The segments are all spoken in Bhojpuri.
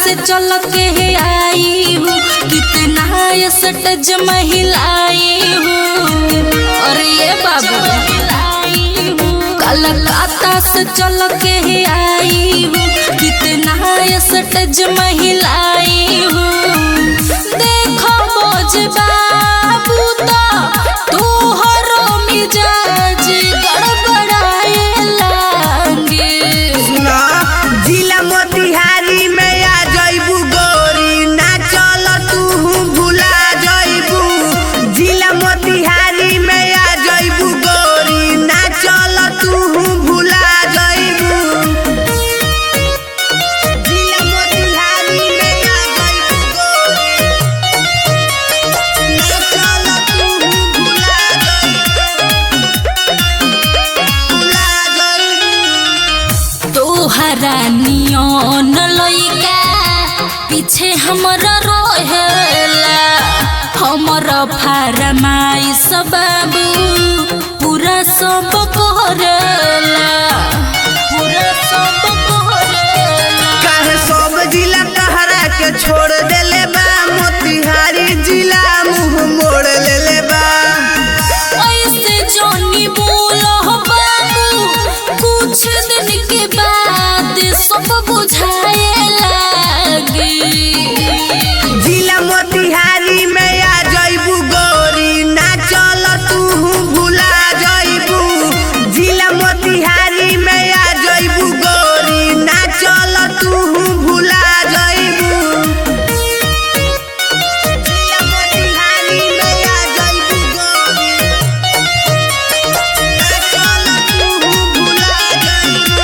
से चल के आई हूँ, कितना सटज महिलाई हूँ। और ये बाबू कलकत्ता से चल के आई हूँ, कितना सटज महिलाई हूँ। देखो बोझ बाबू तो तोहरो मिजाज गड़बड़ाए लागे। सुना जिला मोतिहारी में आ जइबू गोरी, ना चल तू भुला जइबू। जिला मोतिहारी में आ जइबू गोरी, ना चल तू भुला जइबू। जिला मोतिहारी में आ जइबू गोरी, ना चल तू भुला जइबू। तोहरा नियन लइका पीछे हमरा रहेला, हमरा फरमाइश बाबू पूरा सब करेला, पूरा सब करेला। काहे सब जिला तहरा के छोड़ देले बा, मोतिहारी जिला मुंह मोड़ लेले बा। ऐसे जोनी बोलो बाबू, कुछ दिन के बाद सब बुझाए लागे। जिला मोतिहारी में आ जइबू गोरी, ना चल तू भुला जइबू। जिला मोतिहारी में आ जइबू गोरी, ना चल तू भुला जइबू। जिला मोतिहारी में आ जइबू गोरी, ना चल तू भुला जइबू।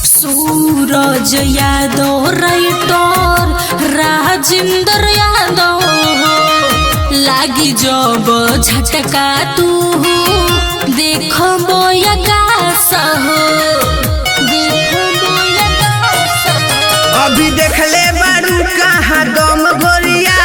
सूरज यादव राइटर राजेंद्र यादव, लागी जब झटका तू देखबो आकाश हो, देखबो आकाश हो। अभी देखले बारू कहाँ दम गोरिया,